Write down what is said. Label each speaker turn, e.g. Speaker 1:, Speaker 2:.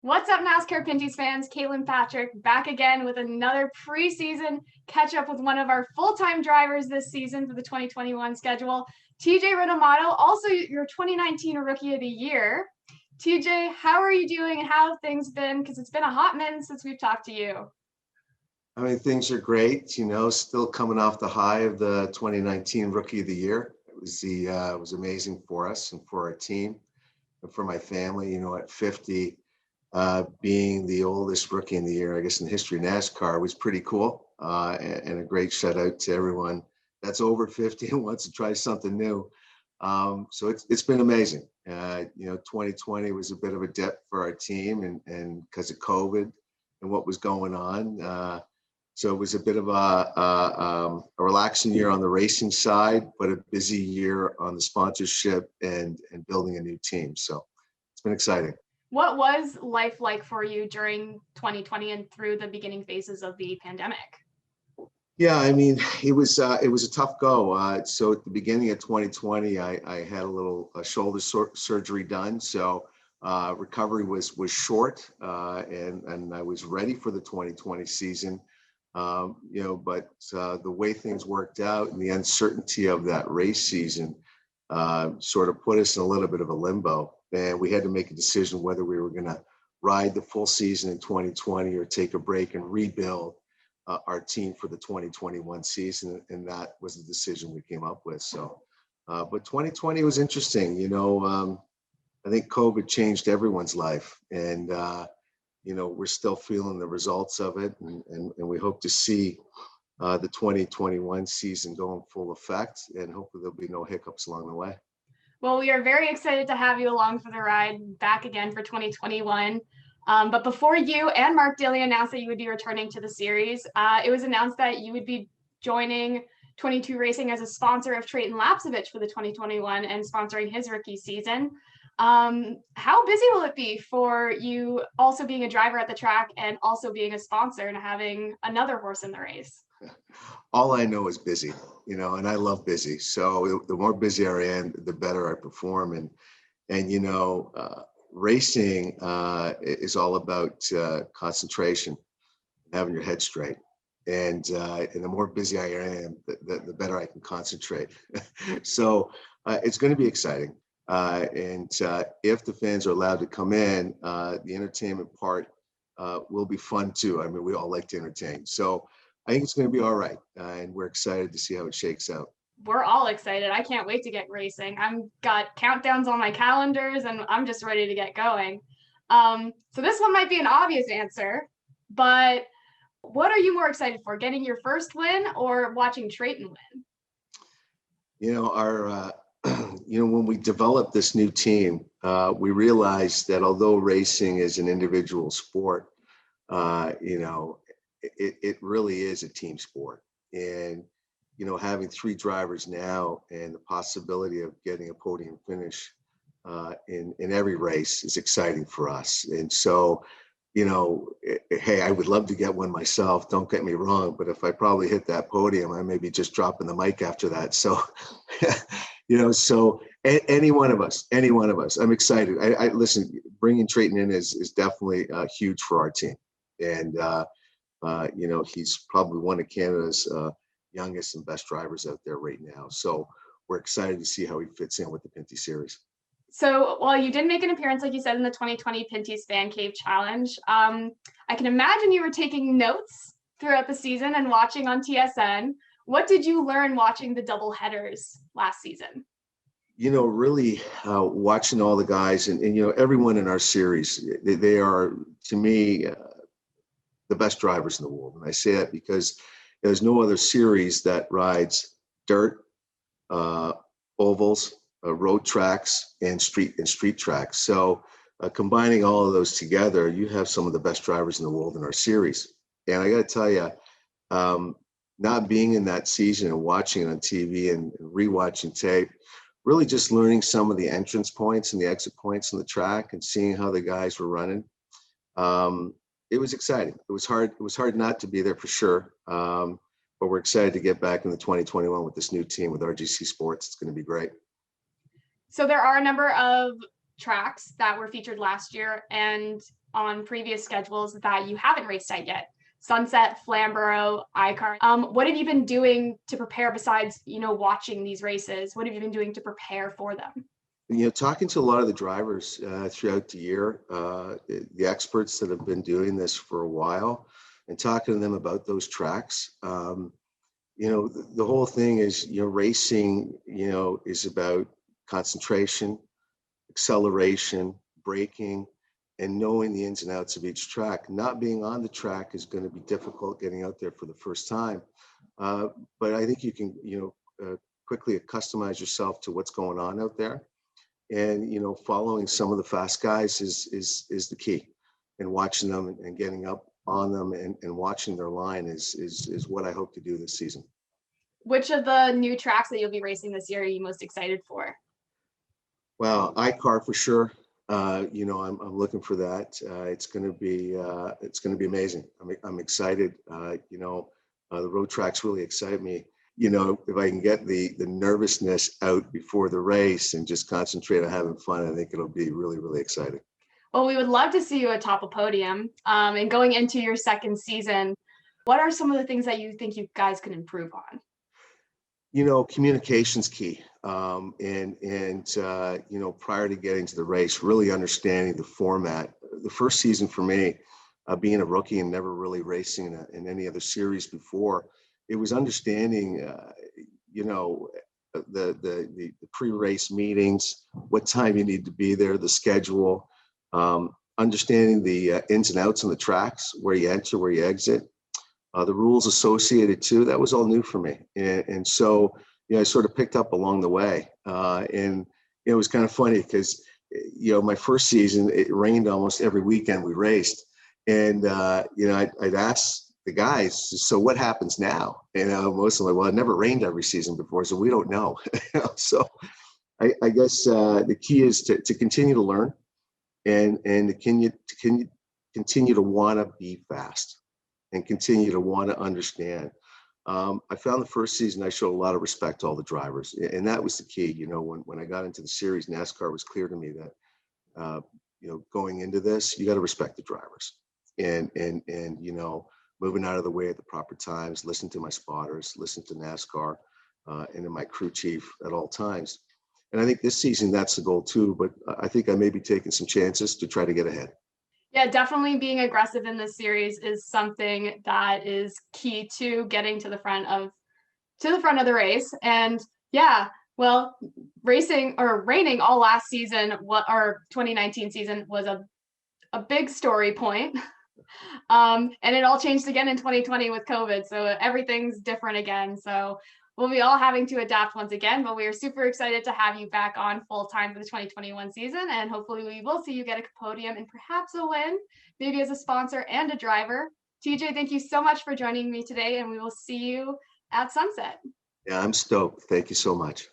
Speaker 1: What's up, NASCAR Pinty's fans? Caitlin Patrick back again with another preseason catch up with one of our full-time drivers this season for the 2021 schedule, J.Rinomato, also your 2019 Rookie of the Year. TJ, how are you doing and how have things been? Because it's been a hot minute since we've talked to you.
Speaker 2: I mean, things are great, still coming off the high of the 2019 Rookie of the Year. It was amazing for us and for our team and for my family, at 50. Being the oldest Rookie in the Year, I guess, in the history of NASCAR was pretty cool. And a great shout out to everyone that's over 50 and wants to try something new. So it's been amazing. 2020 was a bit of a dip for our team and because of COVID and what was going on. So it was a bit of a relaxing year on the racing side, but a busy year on the sponsorship and building a new team. So it's been exciting.
Speaker 1: What was life like for you during 2020 and through the beginning phases of the pandemic?
Speaker 2: Yeah, I mean, it was a tough go. So at the beginning of 2020, I had a shoulder surgery done. So recovery was short, and I was ready for the 2020 season. But the way things worked out and the uncertainty of that race season sort of put us in a little bit of a limbo. And we had to make a decision whether we were going to ride the full season in 2020 or take a break and rebuild our team for the 2021 season. And that was the decision we came up with. So, but 2020 was interesting. I think COVID changed everyone's life. And, we're still feeling the results of it. And we hope to see the 2021 season go in full effect. And hopefully there'll be no hiccups along the way.
Speaker 1: Well, we are very excited to have you along for the ride back again for 2021. But before you and Mark Daly announced that you would be returning to the series, it was announced that you would be joining 22 Racing as a sponsor of Trayton Lapcevich for the 2021 and sponsoring his rookie season. How busy will it be for you also being a driver at the track and also being a sponsor and having another horse in the race?
Speaker 2: All I know is busy, and I love busy. So the more busy I am, the better I perform. And racing is all about concentration, having your head straight. And the more busy I am, the better I can concentrate. So it's going to be exciting. And if the fans are allowed to come in, the entertainment part will be fun too. I mean, we all like to entertain. So I think it's going to be all right. And we're excited to see how it shakes out.
Speaker 1: We're all excited. I can't wait to get racing. I've got countdowns on my calendars and I'm just ready to get going. So this one might be an obvious answer, but what are you more excited for, getting your first win or watching Trayton win?
Speaker 2: When we developed this new team, we realized that although racing is an individual sport, it really is a team sport. And, having three drivers now and the possibility of getting a podium finish in every race is exciting for us. And so, hey, I would love to get one myself, don't get me wrong, but if I probably hit that podium, I may be just dropping the mic after that. So, so any one of us, I'm excited. I listen, bringing Trayton in is definitely huge for our team. And, he's probably one of Canada's youngest and best drivers out there right now. So we're excited to see how he fits in with the Pinty series.
Speaker 1: So while you did make an appearance, like you said, in the 2020 Pinty's Fan Cave Challenge, I can imagine you were taking notes throughout the season and watching on TSN. What did you learn watching the double headers last season?
Speaker 2: Really watching all the guys and everyone in our series, they are, to me, the best drivers in the world. And I say that because there's no other series that rides dirt, ovals, road tracks, and street tracks. So combining all of those together, you have some of the best drivers in the world in our series. And I got to tell you, not being in that season and watching it on TV and rewatching tape, really just learning some of the entrance points and the exit points on the track and seeing how the guys were running. It was exciting. It was hard not to be there for sure. But we're excited to get back in the 2021 with this new team with RGC Sports. It's going to be great.
Speaker 1: So there are a number of tracks that were featured last year, and on previous schedules that you haven't raced at yet. Sunset, Flamborough, iCar. What have you been doing to prepare besides, watching these races? What have you been doing to prepare for them?
Speaker 2: Talking to a lot of the drivers throughout the year, the experts that have been doing this for a while, and talking to them about those tracks. The whole thing is, racing, is about concentration, acceleration, braking, and knowing the ins and outs of each track. Not being on the track is going to be difficult getting out there for the first time. But I think you can, quickly customize yourself to what's going on out there. And, following some of the fast guys is the key. And watching them and getting up on them and watching their line is what I hope to do this season.
Speaker 1: Which of the new tracks that you'll be racing this year are you most excited for?
Speaker 2: Well, iCar for sure. I'm looking for that. It's going to be amazing. I'm excited. The road tracks really excite me. If I can get the nervousness out before the race and just concentrate on having fun, I think it'll be really, really exciting.
Speaker 1: Well, we would love to see you atop a podium. And going into your second season, what are some of the things that you think you guys can improve on?
Speaker 2: Communication's key. Prior to getting to the race, really understanding the format. The first season for me, being a rookie and never really racing in any other series before, it was understanding, the pre-race meetings, what time you need to be there, the schedule, understanding the ins and outs on the tracks, where you enter, where you exit. The rules associated too, that was all new for me. And so, I sort of picked up along the way. And it was kind of funny because, my first season, it rained almost every weekend we raced. And, I'd ask the guys, so what happens now? And most of them, well, it never rained every season before, so we don't know. So I guess the key is to continue to learn and to continue to want to be fast and continue to want to understand. I found the first season I showed a lot of respect to all the drivers, and that was the key. When I got into the series, NASCAR was clear to me that going into this, you got to respect the drivers, and moving out of the way at the proper times, listen to my spotters, listen to NASCAR, and to my crew chief at all times. And I think this season that's the goal too. But I think I may be taking some chances to try to get ahead.
Speaker 1: Yeah, definitely being aggressive in this series is something that is key to getting to the front of the race. And yeah, well, raining all last season, our 2019 season was a big story point. And it all changed again in 2020 with COVID. So everything's different again. So we'll be all having to adapt once again, but we are super excited to have you back on full time for the 2021 season. And hopefully we will see you get a podium and perhaps a win, maybe as a sponsor and a driver. TJ, thank you so much for joining me today, and we will see you at Sunset.
Speaker 2: Yeah, I'm stoked. Thank you so much.